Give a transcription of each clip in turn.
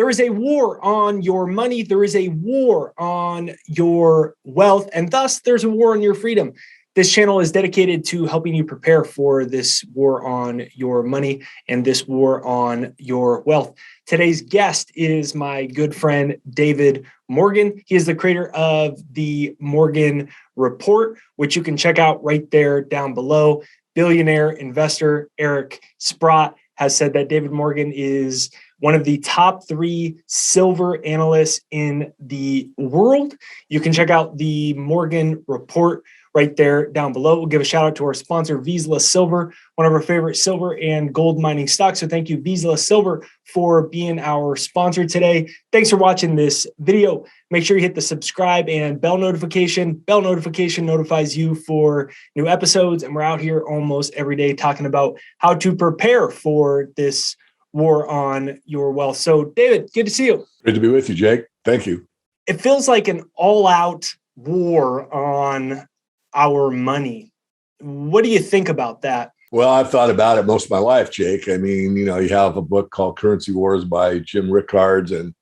There is a war on your money. There is a war on your wealth, and thus there's a war on your freedom. This channel is dedicated to helping you prepare for this war on your money and this war on your wealth. Today's guest is my good friend, David Morgan. He is the creator of the Morgan Report, which you can check out right there down below. Billionaire investor Eric Sprott has said that David Morgan is one of the top 3 silver analysts in the world. You can check out the Morgan Report right there down below. We'll give a shout out to our sponsor, Vizsla Silver, one of our favorite silver and gold mining stocks. So thank you, Vizsla Silver, for being our sponsor today. Thanks for watching this video. Make sure you hit the subscribe and bell notification. Bell notification notifies you for new episodes. And we're out here almost every day talking about how to prepare for this war on your wealth. So, David, good to see you. Great to be with you, Jake. Thank you. It feels like an all-out war on our money. What do you think about that? Well, I've thought about it most of my life, Jake. I mean, you have a book called Currency Wars by Jim Rickards, and,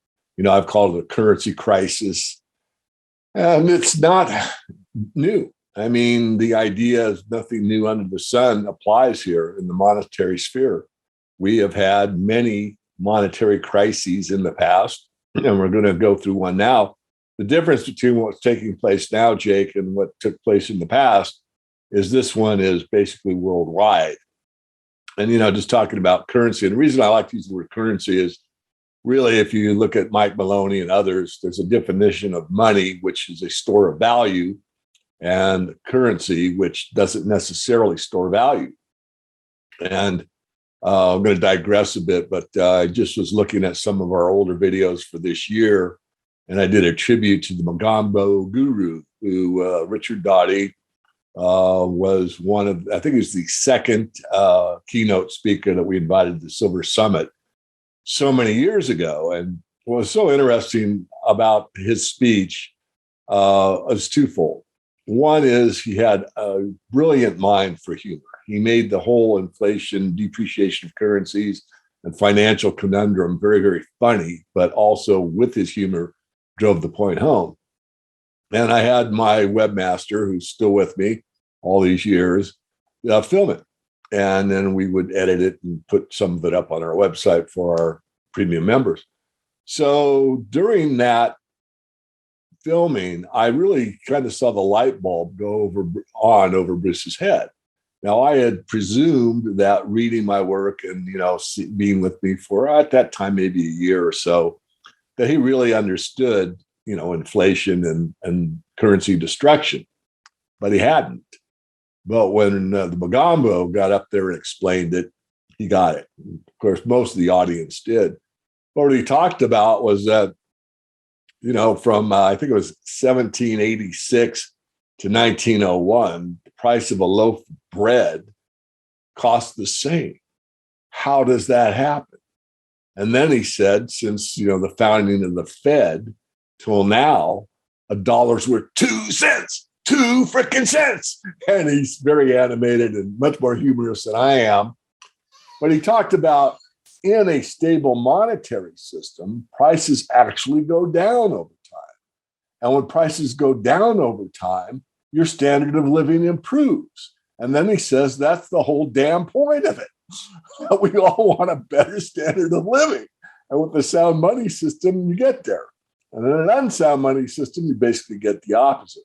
I've called it a currency crisis. And it's not new. I mean, the idea is nothing new under the sun applies here in the monetary sphere. We have had many monetary crises in the past, and we're going to go through one now. The difference between what's taking place now, Jake, and what took place in the past is this one is basically worldwide. And, just talking about currency, and the reason I like to use the word currency is really, if you look at Mike Maloney and others, there's a definition of money, which is a store of value, and currency, which doesn't necessarily store value. And I'm going to digress a bit, but I just was looking at some of our older videos for this year, and I did a tribute to the Mogambo guru, who Richard Doty was one of, I think he was the second keynote speaker that we invited to the Silver Summit so many years ago. And what was so interesting about his speech was twofold. One is he had a brilliant mind for humor. He made the whole inflation, depreciation of currencies, and financial conundrum very, very funny, but also with his humor drove the point home. And I had my webmaster, who's still with me all these years, film it. And then we would edit it and put some of it up on our website for our premium members. So during that filming, I really kind of saw the light bulb go over Bruce's head. Now, I had presumed that reading my work and, being with me for, at that time, maybe a year or so, that he really understood, inflation and currency destruction, but he hadn't. But when the Mogambo got up there and explained it, he got it. Of course, most of the audience did. But what he talked about was that, from I think it was 1786 to 1901, the price of a loaf of bread cost the same. How does that happen? And then he said, since the founding of the Fed till now, $1's worth 2 cents, 2 freaking cents. And he's very animated and much more humorous than I am. But he talked about in a stable monetary system, prices actually go down over time. And when prices go down over time, your standard of living improves. And then he says that's the whole damn point of it. We all want a better standard of living. And with the sound money system, you get there. And in an unsound money system, you basically get the opposite.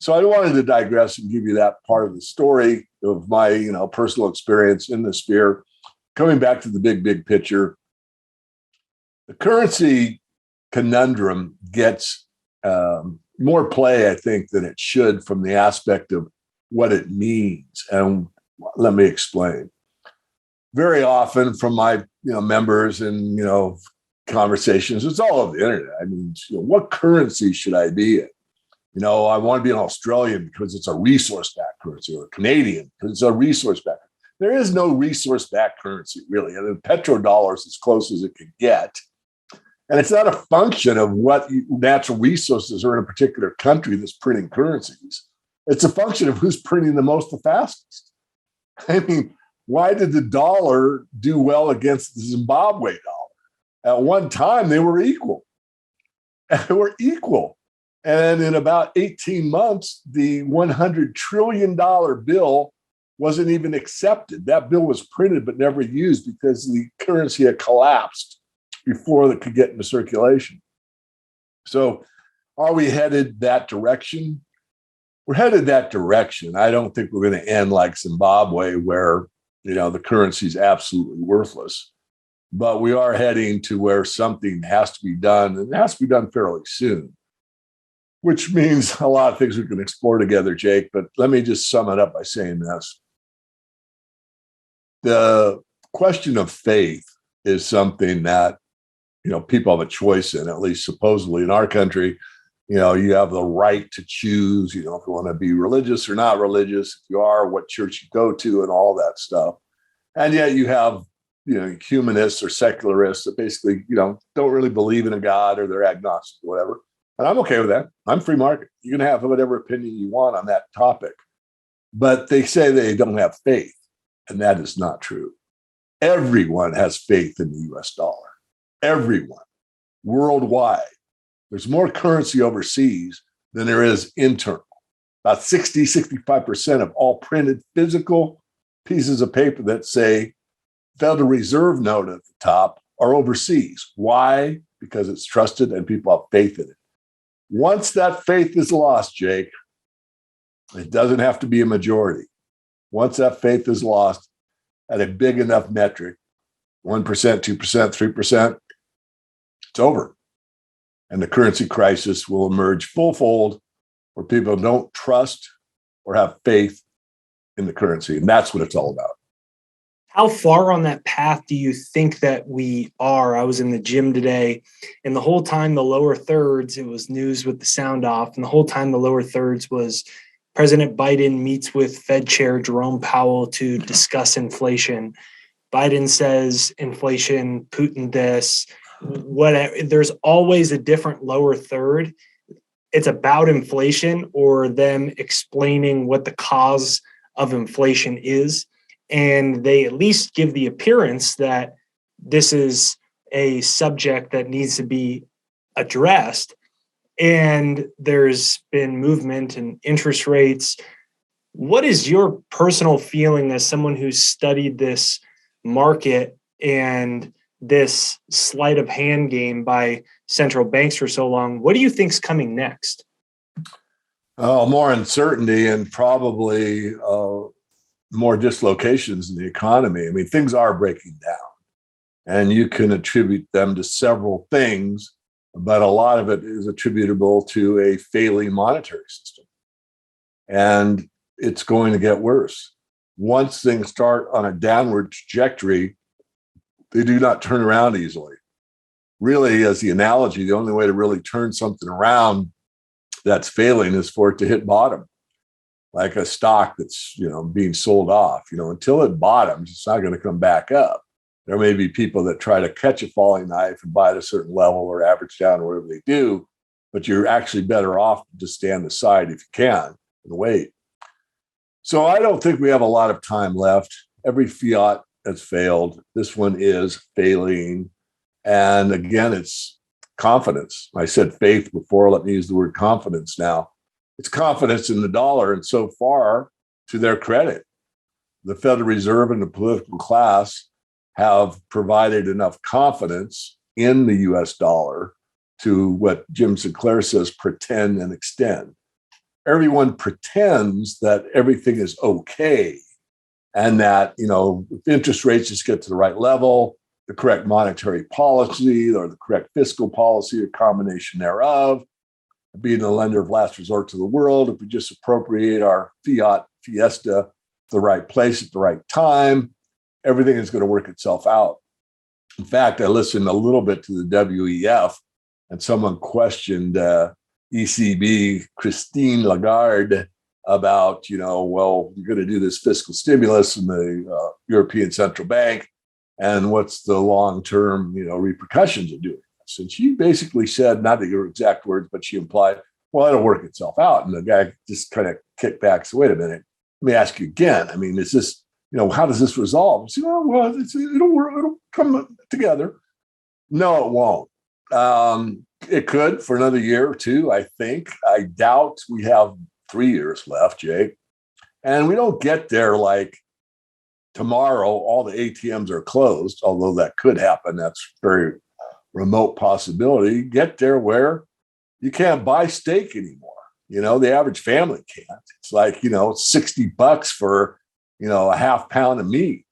So I wanted to digress and give you that part of the story of my, personal experience in the sphere. Coming back to the big picture, the currency conundrum gets more play, I think, than it should from the aspect of what it means. And let me explain. Very often from my members and conversations, it's all over the internet. I mean, what currency should I be in? I want to be an Australian because it's a resource-backed currency, or a Canadian because it's a resource-backed. There is no resource-backed currency, really. I mean, petrodollar is as close as it could get. And it's not a function of what natural resources are in a particular country that's printing currencies. It's a function of who's printing the most the fastest. I mean, why did the dollar do well against the Zimbabwe dollar? At one time, they were equal. They were equal. And in about 18 months, the $100 trillion bill wasn't even accepted. That bill was printed but never used because the currency had collapsed before it could get into circulation. So are we headed that direction? We're headed that direction. I don't think we're going to end like Zimbabwe where, the currency is absolutely worthless. But we are heading to where something has to be done, and it has to be done fairly soon, which means a lot of things we can explore together, Jake. But let me just sum it up by saying this. The question of faith is something that, people have a choice in, at least supposedly in our country. You have the right to choose, if you want to be religious or not religious, if you are, what church you go to and all that stuff. And yet you have, humanists or secularists that basically, don't really believe in a God, or they're agnostic or whatever. And I'm okay with that. I'm free market. You can have whatever opinion you want on that topic. But they say they don't have faith. And that is not true. Everyone has faith in the US dollar. Everyone. Worldwide. There's more currency overseas than there is internal. About 65% of all printed physical pieces of paper that say Federal Reserve note at the top are overseas. Why? Because it's trusted and people have faith in it. Once that faith is lost, Jake, it doesn't have to be a majority. Once that faith is lost at a big enough metric, 1%, 2%, 3%, it's over. And the currency crisis will emerge full fold where people don't trust or have faith in the currency. And that's what it's all about. How far on that path do you think that we are? I was in the gym today, and the whole time the lower thirds, it was news with the sound off, and the whole time the lower thirds was President Biden meets with Fed Chair Jerome Powell to discuss inflation. Biden says inflation, Putin this, whatever. There's always a different lower third. It's about inflation or them explaining what the cause of inflation is. And they at least give the appearance that this is a subject that needs to be addressed. And there's been movement in interest rates. What is your personal feeling as someone who's studied this market and this sleight of hand game by central banks for so long? What do you think's coming next? Oh, more uncertainty and probably more dislocations in the economy. I mean, things are breaking down, and you can attribute them to several things, but a lot of it is attributable to a failing monetary system. And it's going to get worse. Once things start on a downward trajectory, they do not turn around easily. Really, as the analogy, the only way to really turn something around that's failing is for it to hit bottom. Like a stock that's, being sold off, until it bottoms, it's not going to come back up. There may be people that try to catch a falling knife and buy at a certain level or average down or whatever they do, but you're actually better off to stand aside if you can and wait. So I don't think we have a lot of time left. Every fiat has failed. This one is failing. And again, it's confidence. I said faith before. Let me use the word confidence now. It's confidence in the dollar. And so far, to their credit, the Federal Reserve and the political class have provided enough confidence in the US dollar to what Jim Sinclair says, pretend and extend. Everyone pretends that everything is okay and that, if interest rates just get to the right level, the correct monetary policy or the correct fiscal policy or combination thereof, being the lender of last resort to the world, if we just appropriate our fiat fiesta to the right place at the right time, everything is going to work itself out. In fact, I listened a little bit to the WEF, and someone questioned ECB Christine Lagarde about, well, you're going to do this fiscal stimulus in the European Central Bank, and what's the long-term, repercussions of doing this? And she basically said, not her exact words, but she implied, well, it'll work itself out. And the guy just kind of kicked back. So wait a minute, let me ask you again. I mean, is this, how does this resolve? She said, well, it'll work, it'll come together. No, it won't. It could for another year or two, I think. I doubt we have 3 years left, Jake. And we don't get there like tomorrow, all the ATMs are closed, although that could happen. That's a very remote possibility. You get there where you can't buy steak anymore. The average family can't. It's like, $60 for, a half pound of meat.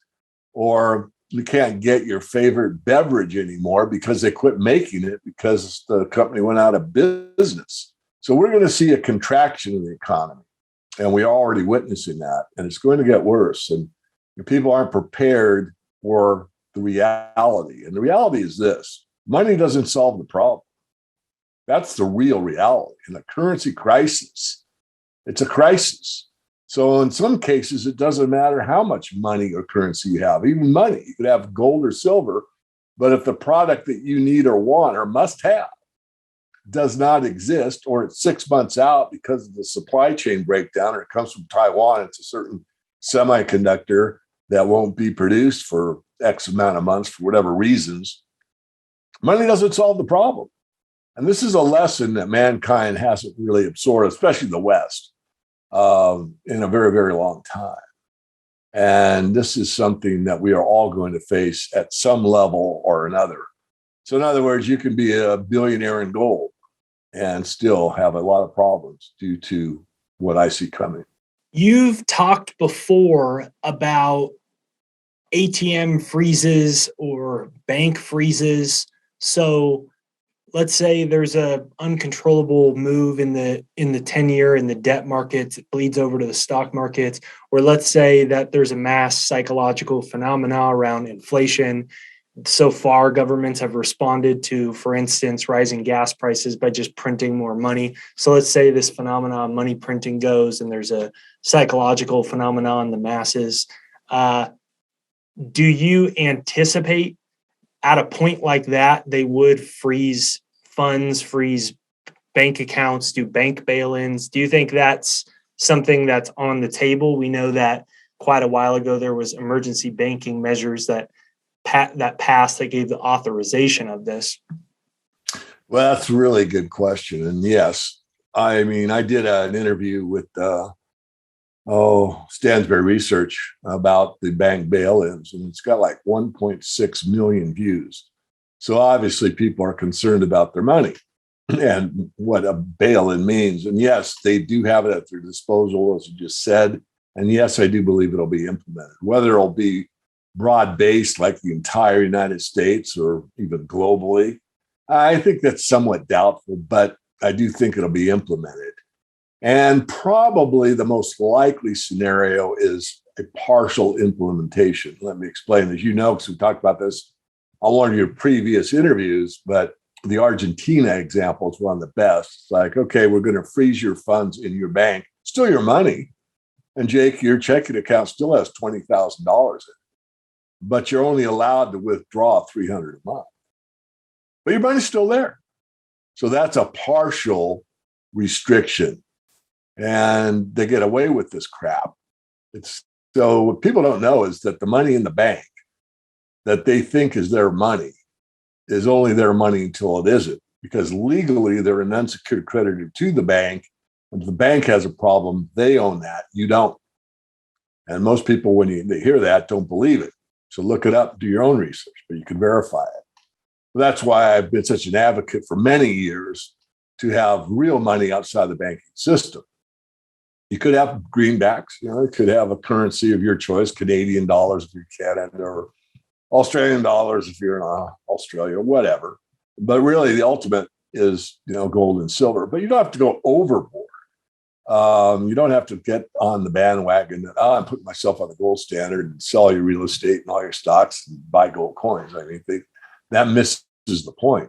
Or you can't get your favorite beverage anymore because they quit making it because the company went out of business. So we're going to see a contraction in the economy. And we're already witnessing that. And it's going to get worse. And people aren't prepared for the reality. And the reality is this: money doesn't solve the problem. That's the real reality. In a currency crisis, it's a crisis. So in some cases, it doesn't matter how much money or currency you have, even money. You could have gold or silver, but if the product that you need or want or must have does not exist, or it's 6 months out because of the supply chain breakdown, or it comes from Taiwan, it's a certain semiconductor that won't be produced for X amount of months for whatever reasons, money doesn't solve the problem. And this is a lesson that mankind hasn't really absorbed, especially the West, in a very, very long time. And this is something that we are all going to face at some level or another. So in other words, you can be a billionaire in gold and still have a lot of problems due to what I see coming. You've talked before about ATM freezes or bank freezes. So let's say there's a uncontrollable move in the 10-year in the debt markets, it bleeds over to the stock markets, or let's say that there's a mass psychological phenomena around inflation. So far, governments have responded to, for instance, rising gas prices by just printing more money. So let's say this phenomenon, money printing, goes, and there's a psychological phenomenon in the masses. Do you anticipate at a point like that, they would freeze funds, freeze bank accounts, do bank bail-ins? Do you think that's something that's on the table? We know that quite a while ago, there was emergency banking measures that passed that gave the authorization of this. Well, that's a really good question. And yes, I mean, I did an interview with Stansberry Research about the bank bail-ins, and it's got like 1.6 million views. So obviously people are concerned about their money and what a bail-in means. And yes, they do have it at their disposal, as you just said. And yes, I do believe it'll be implemented. Whether it'll be broad-based like the entire United States or even globally, I think that's somewhat doubtful, but I do think it'll be implemented. And probably the most likely scenario is a partial implementation. Let me explain. As you know, because we talked about this on one of your previous interviews, but the Argentina example is one of the best. It's like, okay, we're going to freeze your funds in your bank, still your money. And Jake, your checking account still has $20,000 in it, but you're only allowed to withdraw $300 a month. But your money's still there. So that's a partial restriction. And they get away with this crap. So what people don't know is that the money in the bank that they think is their money is only their money until it isn't, because legally they're an unsecured creditor to the bank. And if the bank has a problem, they own that. You don't. And most people, when they hear that, don't believe it. So look it up, do your own research, but you can verify it. That's why I've been such an advocate for many years to have real money outside the banking system. You could have greenbacks, you could have a currency of your choice, Canadian dollars if you're Canada, or Australian dollars if you're in Australia, or whatever. But really the ultimate is, gold and silver. But you don't have to go overboard. You don't have to get on the bandwagon that, I'm putting myself on the gold standard and sell your real estate and all your stocks and buy gold coins. I mean, that misses the point.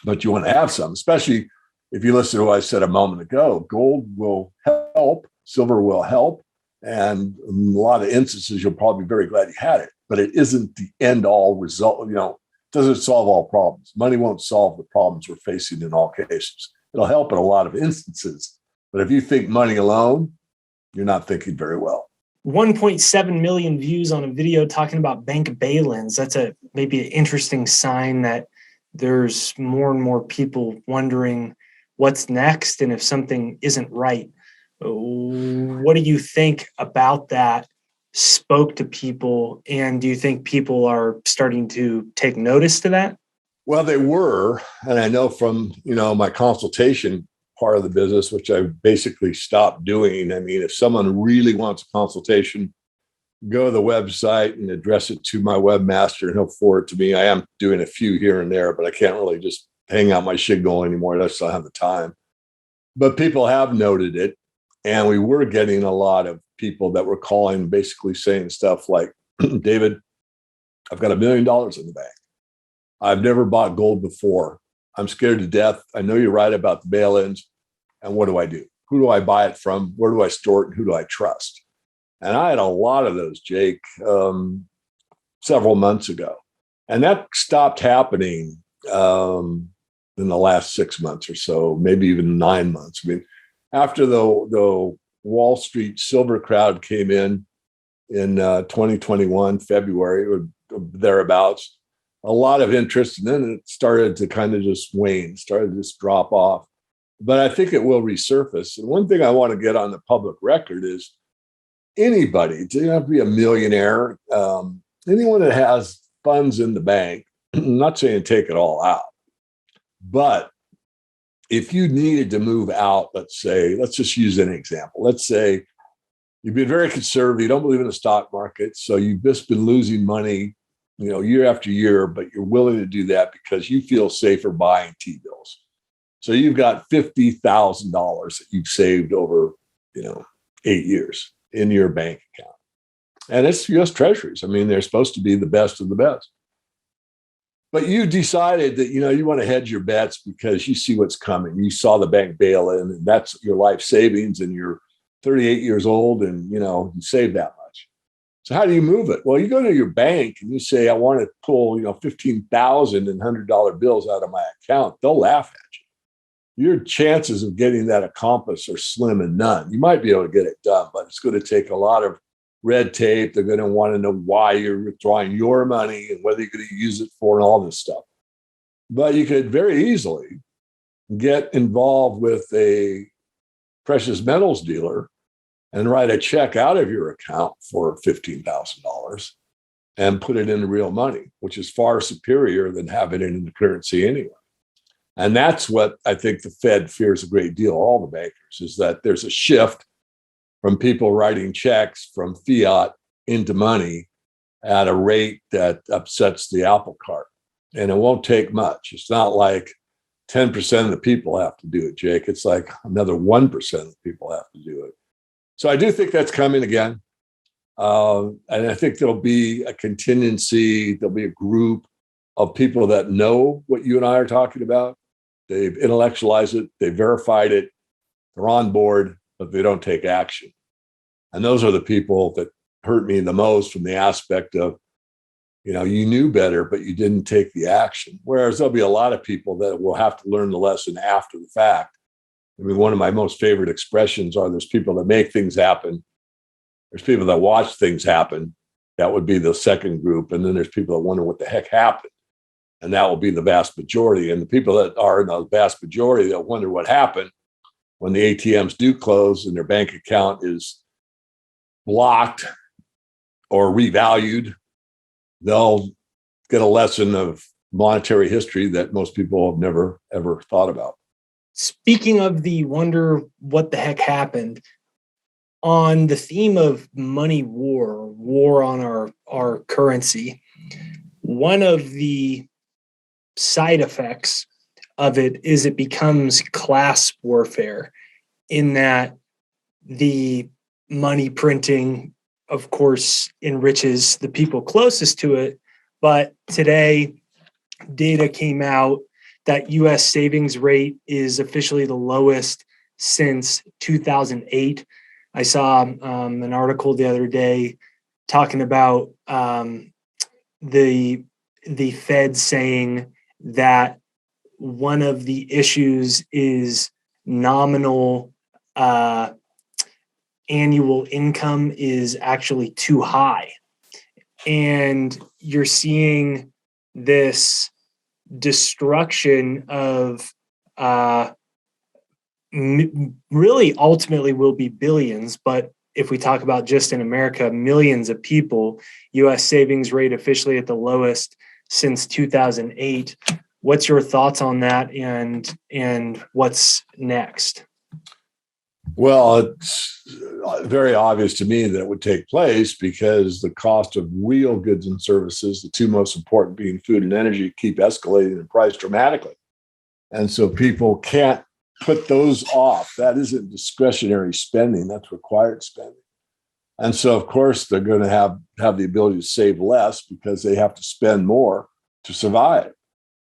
But you want to have some, especially if you listen to what I said a moment ago. Gold will help, silver will help, and in a lot of instances, you'll probably be very glad you had it. But it isn't the end-all result. It doesn't solve all problems. Money won't solve the problems we're facing in all cases. It'll help in a lot of instances. But if you think money alone, you're not thinking very well. 1.7 million views on a video talking about bank bail-ins. That's maybe an interesting sign that there's more and more people wondering what's next and if something isn't right. What do you think about that spoke to people? And do you think people are starting to take notice to that? Well, they were, and I know from, my consultation part of the business, which I basically stopped doing. I mean, if someone really wants a consultation, go to the website and address it to my webmaster and he'll forward it to me. I am doing a few here and there, but I can't really just hang out my shingle anymore. I just don't have the time. But people have noted it. And we were getting a lot of people that were calling, basically saying stuff like, David, I've got $1 million in the bank. I've never bought gold before. I'm scared to death. I know you're right about the bail-ins. And what do I do? Who do I buy it from? Where do I store it? And who do I trust? And I had a lot of those, Jake, several months ago. And that stopped happening in the last 6 months or so, maybe even 9 months. I mean, after the Wall Street silver crowd came in 2021, February or thereabouts, a lot of interest, and then it started to kind of just wane, started to just drop off. But I think it will resurface. And one thing I want to get on the public record is anybody, it doesn't have to be a millionaire, anyone that has funds in the bank, I'm not saying take it all out, but if you needed to move out, let's just use an example. Let's say you've been very conservative, you don't believe in the stock market, so you've just been losing money, year after year, but you're willing to do that because you feel safer buying T-bills. So you've got $50,000 that you've saved over, 8 years in your bank account. And it's U.S. Treasuries. I mean, they're supposed to be the best of the best. But you decided that, you want to hedge your bets because you see what's coming. You saw the bank bail in, and that's your life savings, and you're 38 years old, and, you save that much. So how do you move it? Well, you go to your bank and you say, I want to pull, 15,000 and $100 bills out of my account. They'll laugh at you. Your chances of getting that accomplished are slim and none. You might be able to get it done, but it's going to take a lot of red tape. They're going to want to know why you're withdrawing your money and whether you're going to use it for and all this stuff. But you could very easily get involved with a precious metals dealer and write a check out of your account for $15,000 and put it into real money, which is far superior than having it in the currency anyway. And that's what I think the Fed fears a great deal, all the bankers, is that there's a shift from people writing checks from fiat into money at a rate that upsets the apple cart. And it won't take much. It's not like 10% of the people have to do it, Jake. It's like another 1% of the people have to do it. So I do think that's coming again. And I think there'll be a contingency. There'll be a group of people that know what you and I are talking about. They've intellectualized it. They verified it. They're on board, but they don't take action. And those are the people that hurt me the most from the aspect of, you knew better, but you didn't take the action. Whereas there'll be a lot of people that will have to learn the lesson after the fact. I mean, one of my most favorite expressions are there's people that make things happen. There's people that watch things happen. That would be the second group. And then there's people that wonder what the heck happened. And that will be the vast majority. And the people that are in the vast majority that wonder what happened when the ATMs do close and their bank account is blocked or revalued, they'll get a lesson of monetary history that most people have never, ever thought about. Speaking of the wonder what the heck happened, on the theme of money war on our currency, one of the side effects of it is it becomes class warfare, in that the money printing, of course, enriches the people closest to it. But today, data came out that U.S. savings rate is officially the lowest since 2008. I saw an article the other day talking about the Fed saying that one of the issues is nominal annual income is actually too high. And you're seeing this destruction of really ultimately will be billions, but if we talk about just in America, millions of people, US savings rate officially at the lowest since 2008. What's your thoughts on that and what's next? Well, it's very obvious to me that it would take place because the cost of real goods and services, the two most important being food and energy, keep escalating in price dramatically. And so people can't put those off. That isn't discretionary spending, that's required spending. And so, of course, they're going to have the ability to save less because they have to spend more to survive.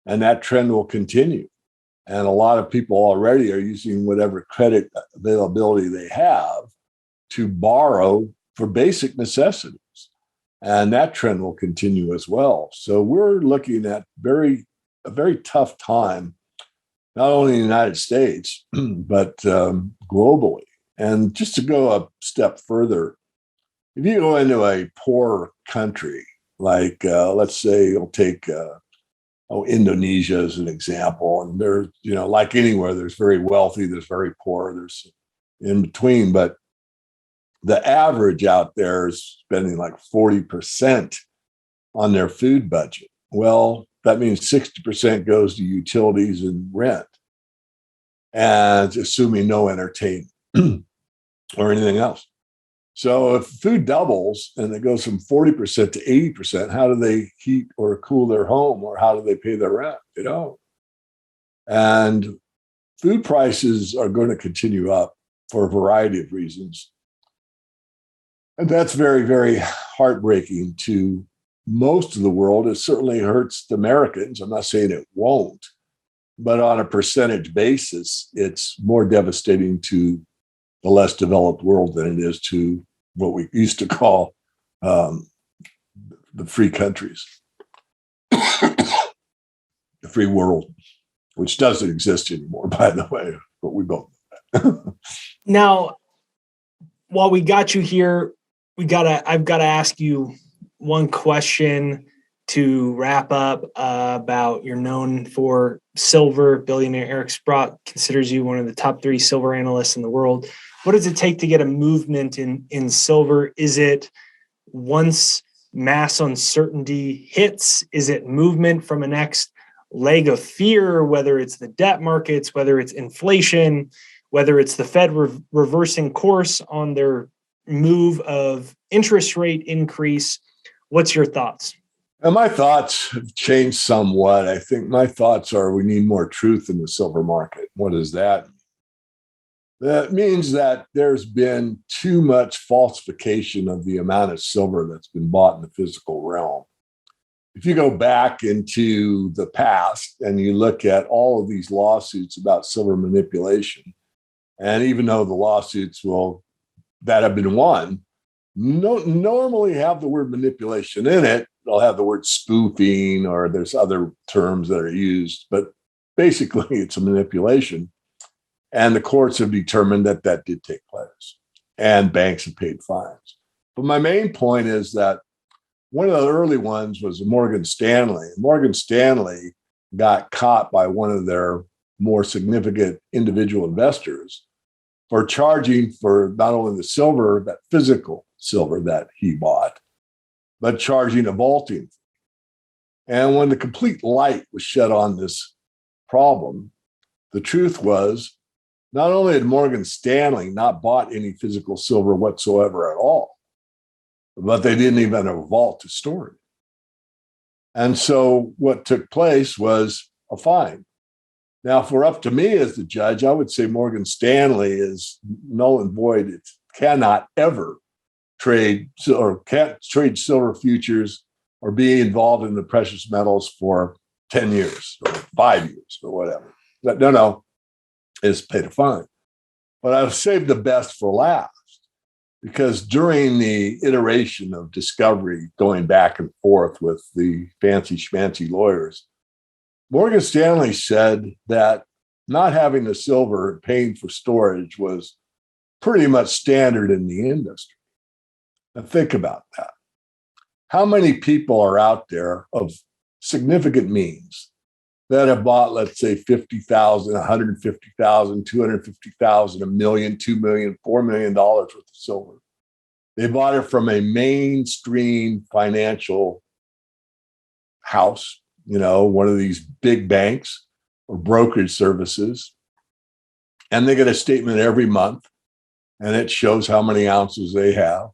And that trend will continue. And a lot of people already are using whatever credit availability they have to borrow for basic necessities. And that trend will continue as well. So we're looking at a very tough time, not only in the United States, but globally. And just to go a step further, if you go into a poor country, like let's say you'll take Indonesia as an example, and there's, like anywhere, there's very wealthy, there's very poor, there's in between, but the average out there is spending like 40% on their food budget. Well, that means 60% goes to utilities and rent, and assuming no entertainment or anything else. So if food doubles and it goes from 40% to 80%, how do they heat or cool their home, or how do they pay their rent? They don't. And food prices are going to continue up for a variety of reasons. And that's very, very heartbreaking to most of the world. It certainly hurts the Americans. I'm not saying it won't, but on a percentage basis, it's more devastating to the less developed world than it is to what we used to call the free countries, the free world, which doesn't exist anymore, by the way, but we both know that. Now, while we got you here, I've got to ask you one question to wrap up about you're known for silver. Billionaire Eric Sprott considers you one of the top 3 silver analysts in the world. What does it take to get a movement in silver? Is it once mass uncertainty hits? Is it movement from a next leg of fear, whether it's the debt markets, whether it's inflation, whether it's the Fed reversing course on their move of interest rate increase? What's your thoughts? And my thoughts have changed somewhat. I think my thoughts are we need more truth in the silver market. What does that mean? That means that there's been too much falsification of the amount of silver that's been bought in the physical realm. If you go back into the past and you look at all of these lawsuits about silver manipulation, and even though the lawsuits that have been won normally have the word manipulation in it, they'll have the word spoofing, or there's other terms that are used, but basically it's a manipulation. And the courts have determined that that did take place, and banks have paid fines. But my main point is that one of the early ones was Morgan Stanley. Morgan Stanley got caught by one of their more significant individual investors for charging for not only the silver, that physical silver that he bought, but charging a vaulting. And when the complete light was shed on this problem, the truth was not only had Morgan Stanley not bought any physical silver whatsoever at all, but they didn't even have a vault to store it. And so what took place was a fine. Now, if we're up to me as the judge, I would say Morgan Stanley is null and void. It cannot ever trade silver futures or be involved in the precious metals for 10 years or 5 years or whatever. No, is paid a fine. But I've saved the best for last, because during the iteration of discovery, going back and forth with the fancy schmancy lawyers, Morgan Stanley said that not having the silver and paying for storage was pretty much standard in the industry. Now think about that. How many people are out there of significant means that have bought, let's say, 50,000, 150,000, 250,000, a million, 2 million, $4 million worth of silver. They bought it from a mainstream financial house, one of these big banks or brokerage services. And they get a statement every month, and it shows how many ounces they have.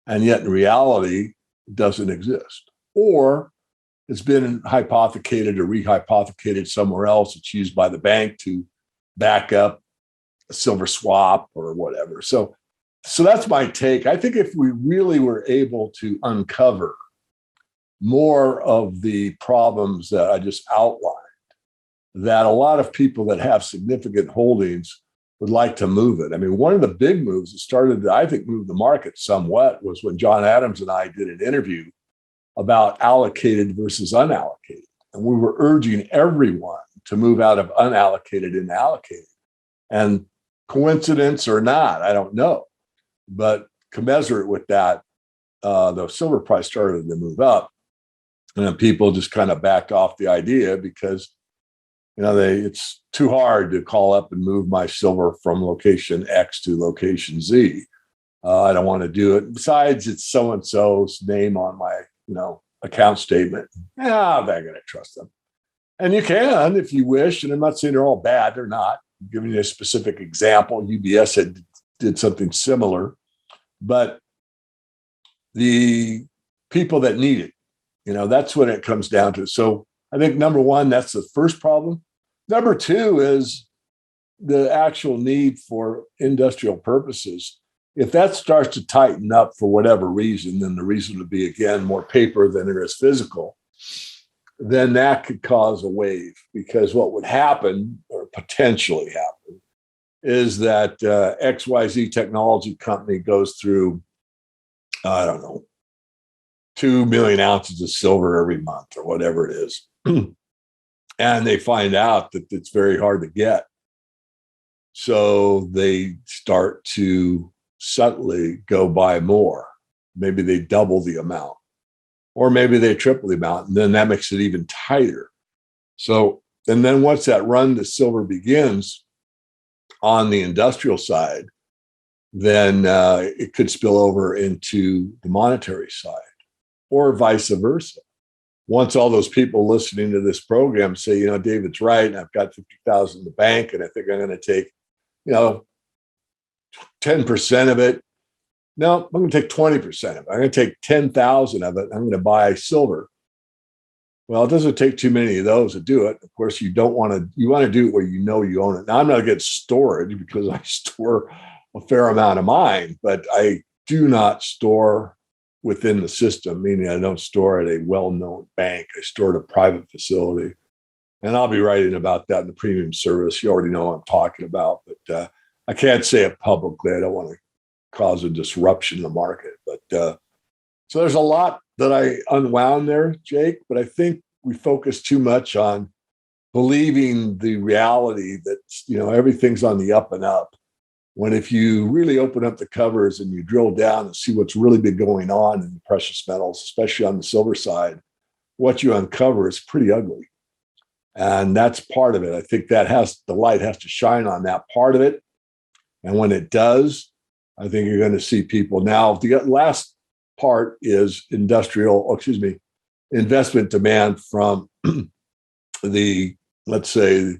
And yet in reality, it doesn't exist. Or it's been hypothecated or rehypothecated somewhere else. It's used by the bank to back up a silver swap or whatever. So that's my take. I think if we really were able to uncover more of the problems that I just outlined, that a lot of people that have significant holdings would like to move it. I mean, one of the big moves that started to, I think, move the market somewhat was when John Adams and I did an interview about allocated versus unallocated. And we were urging everyone to move out of unallocated into allocated. And coincidence or not, I don't know. But commensurate with that, the silver price started to move up. And then people just kind of backed off the idea because, it's too hard to call up and move my silver from location X to location Z. I don't want to do it. Besides, it's so-and-so's name on my account statement. I'm not going to trust them. And you can, if you wish. And I'm not saying they're all bad. They're not. I'm giving you a specific example. UBS did something similar. But the people that need it, that's what it comes down to. So I think number one, that's the first problem. Number two is the actual need for industrial purposes. If that starts to tighten up for whatever reason, then the reason would be, again, more paper than there is physical, then that could cause a wave. Because what would happen, or potentially happen, is that XYZ technology company goes through, 2 million ounces of silver every month or whatever it is. And they find out that it's very hard to get. So they start to subtly go buy more. Maybe they double the amount, or maybe they triple the amount, and then that makes it even tighter. So, and then once that run to silver begins on the industrial side, then it could spill over into the monetary side, or vice versa. Once all those people listening to this program say, David's right, and I've got 50,000 in the bank, and I think I'm going to take, 10% of it. No, I'm going to take 20% of it. I'm going to take 10,000 of it. I'm going to buy silver. Well, it doesn't take too many of those to do it. Of course, you want to do it where you own it. Now, I'm not against storage because I store a fair amount of mine, but I do not store within the system, meaning I don't store at a well-known bank. I store at a private facility. And I'll be writing about that in the premium service. You already know what I'm talking about, but I can't say it publicly. I don't want to cause a disruption in the market. But so there's a lot that I unwound there, Jake, but I think we focus too much on believing the reality that, everything's on the up and up. When if you really open up the covers and you drill down and see what's really been going on in the precious metals, especially on the silver side, what you uncover is pretty ugly. And that's part of it. I think the light has to shine on that part of it. And when it does, I think you're going to see people. Now, the last part is investment demand from let's say,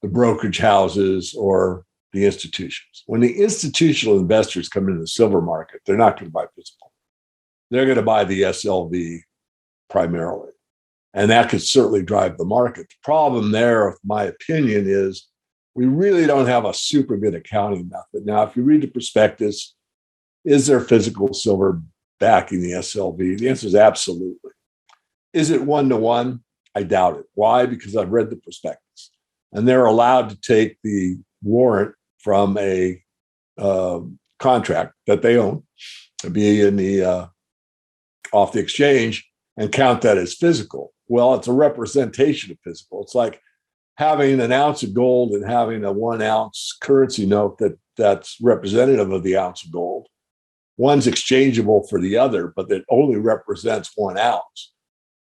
the brokerage houses or the institutions. When the institutional investors come into the silver market, they're not going to buy physical. They're going to buy the SLV primarily. And that could certainly drive the market. The problem there, in my opinion, is we really don't have a super good accounting method. Now, if you read the prospectus, is there physical silver backing the SLV? The answer is absolutely. Is it 1-to-1? I doubt it. Why? Because I've read the prospectus. And they're allowed to take the warrant from a contract that they own, to be in the off the exchange, and count that as physical. Well, it's a representation of physical. It's like having an ounce of gold and having a 1 ounce currency note that's representative of the ounce of gold. One's exchangeable for the other, but it only represents 1 ounce.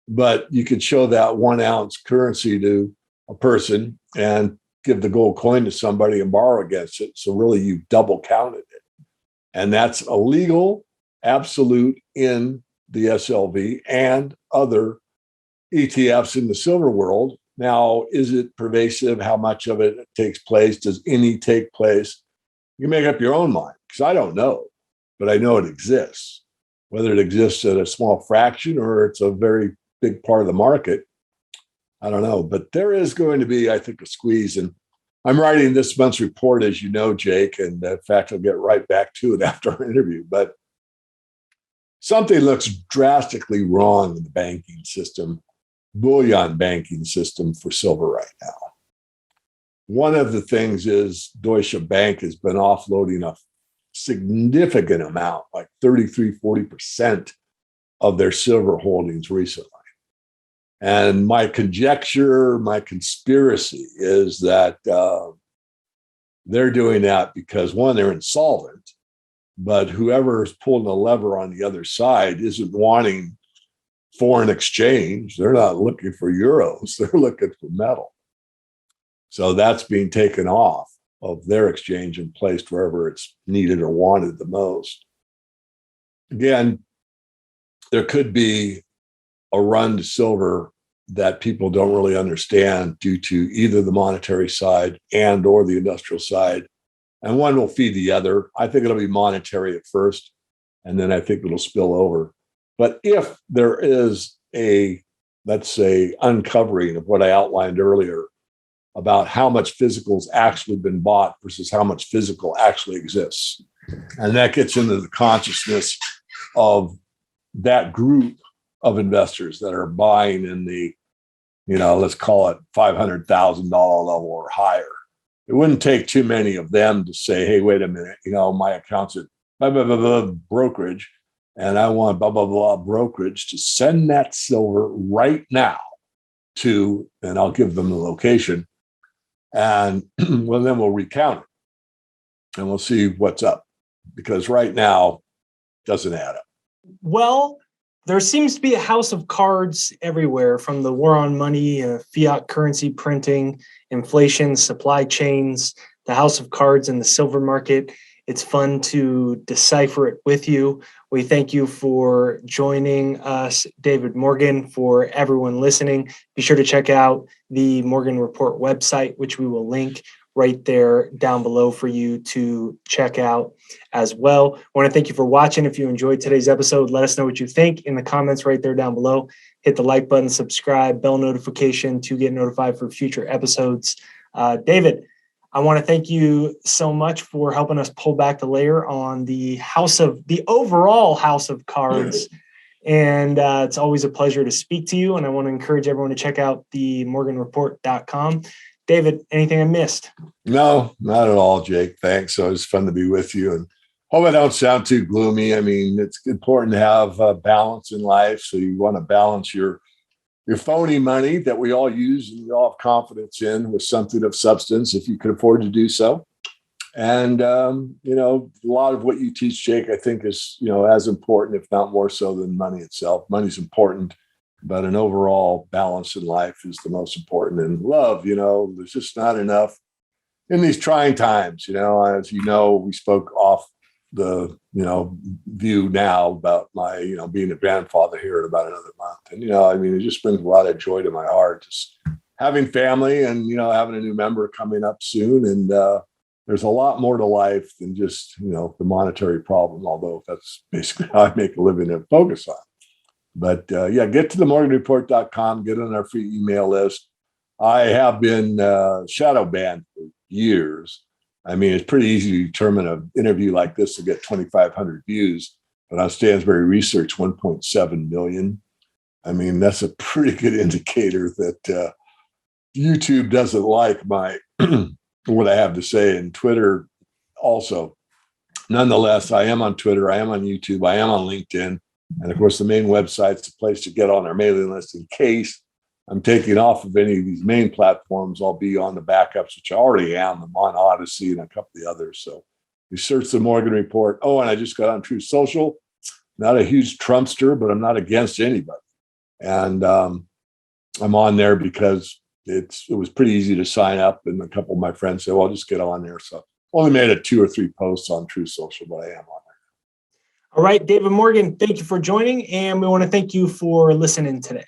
but you could show that 1 ounce currency to a person and give the gold coin to somebody and borrow against it. So really you've double counted it. And that's illegal, absolute in the SLV and other ETFs in the silver world. Now, is it pervasive? How much of it takes place? Does any take place? You make up your own mind, because I don't know, but I know it exists. Whether it exists at a small fraction or it's a very big part of the market, I don't know. But there is going to be, I think, a squeeze. And I'm writing this month's report, as you know, Jake. And in fact, I'll get right back to it after our interview. But something looks drastically wrong in the banking system, bullion banking system for silver right now. One of the things is Deutsche Bank has been offloading a significant amount, like 33-40% of their silver holdings recently. And my conjecture, my conspiracy is that they're doing that because, one, they're insolvent, but whoever is pulling the lever on the other side isn't wanting foreign exchange. They're not looking for euros. They're looking for metal. So that's being taken off of their exchange and placed wherever it's needed or wanted the most. Again, there could be a run to silver that people don't really understand due to either the monetary side and or the industrial side. And one will feed the other. I think it'll be monetary at first, and then I think it'll spill over. But if there is a, let's say, uncovering of what I outlined earlier about how much physical has actually been bought versus how much physical actually exists, and that gets into the consciousness of that group of investors that are buying in the, let's call it $500,000 level or higher. It wouldn't take too many of them to say, hey, wait a minute, my account's at blah, blah, blah, blah, brokerage, and I want blah, blah, blah brokerage to send that silver right now to, and I'll give them the location, and well, then we'll recount it and we'll see what's up, because right now it doesn't add up. Well, there seems to be a house of cards everywhere, from the war on money, fiat currency printing, inflation, supply chains, the house of cards in the silver market. It's fun to decipher it with you. We thank you for joining us, David Morgan. For everyone listening, be sure to check out the Morgan Report website, which we will link right there down below for you to check out as well. I want to thank you for watching. If you enjoyed today's episode, let us know what you think in the comments right there down below. Hit the like button, subscribe, bell notification to get notified for future episodes. David, I want to thank you so much for helping us pull back the layer on the overall house of cards. And it's always a pleasure to speak to you. And I want to encourage everyone to check out the morganreport.com. David, anything I missed? No, not at all, Jake. Thanks. So it's fun to be with you. And hope I don't sound too gloomy. I mean, it's important to have balance in life. So you want to balance your phony money that we all use and we all have confidence in with something of substance, if you can afford to do so. And, a lot of what you teach, Jake, I think is, as important, if not more so than money itself. Money's important, but an overall balance in life is the most important. And love, there's just not enough in these trying times. As you know, we spoke off the, view now about my, being a grandfather here in about another month. And, it just brings a lot of joy to my heart, just having family and, having a new member coming up soon. And there's a lot more to life than just, the monetary problem, although that's basically how I make a living and focus on. But get to the morganreport.com, get on our free email list. I have been shadow banned for years. I mean, it's pretty easy to determine an interview like this to get 2,500 views, but on Stansberry Research, 1.7 million. I mean, that's a pretty good indicator that YouTube doesn't like my what I have to say, and Twitter also. Nonetheless, I am on Twitter, I am on YouTube, I am on LinkedIn. And of course, the main website's a place to get on our mailing list in case I'm taking off of any of these main platforms. I'll be on the backups, which I already am. I'm on Odyssey and a couple of the others. So you search the Morgan Report. Oh, and I just got on Truth Social. Not a huge Trumpster, but I'm not against anybody. And I'm on there because it was pretty easy to sign up. And a couple of my friends said, well, just get on there. So only made it 2 or 3 posts on True Social, but I am on there. All right, David Morgan, thank you for joining. And we want to thank you for listening today.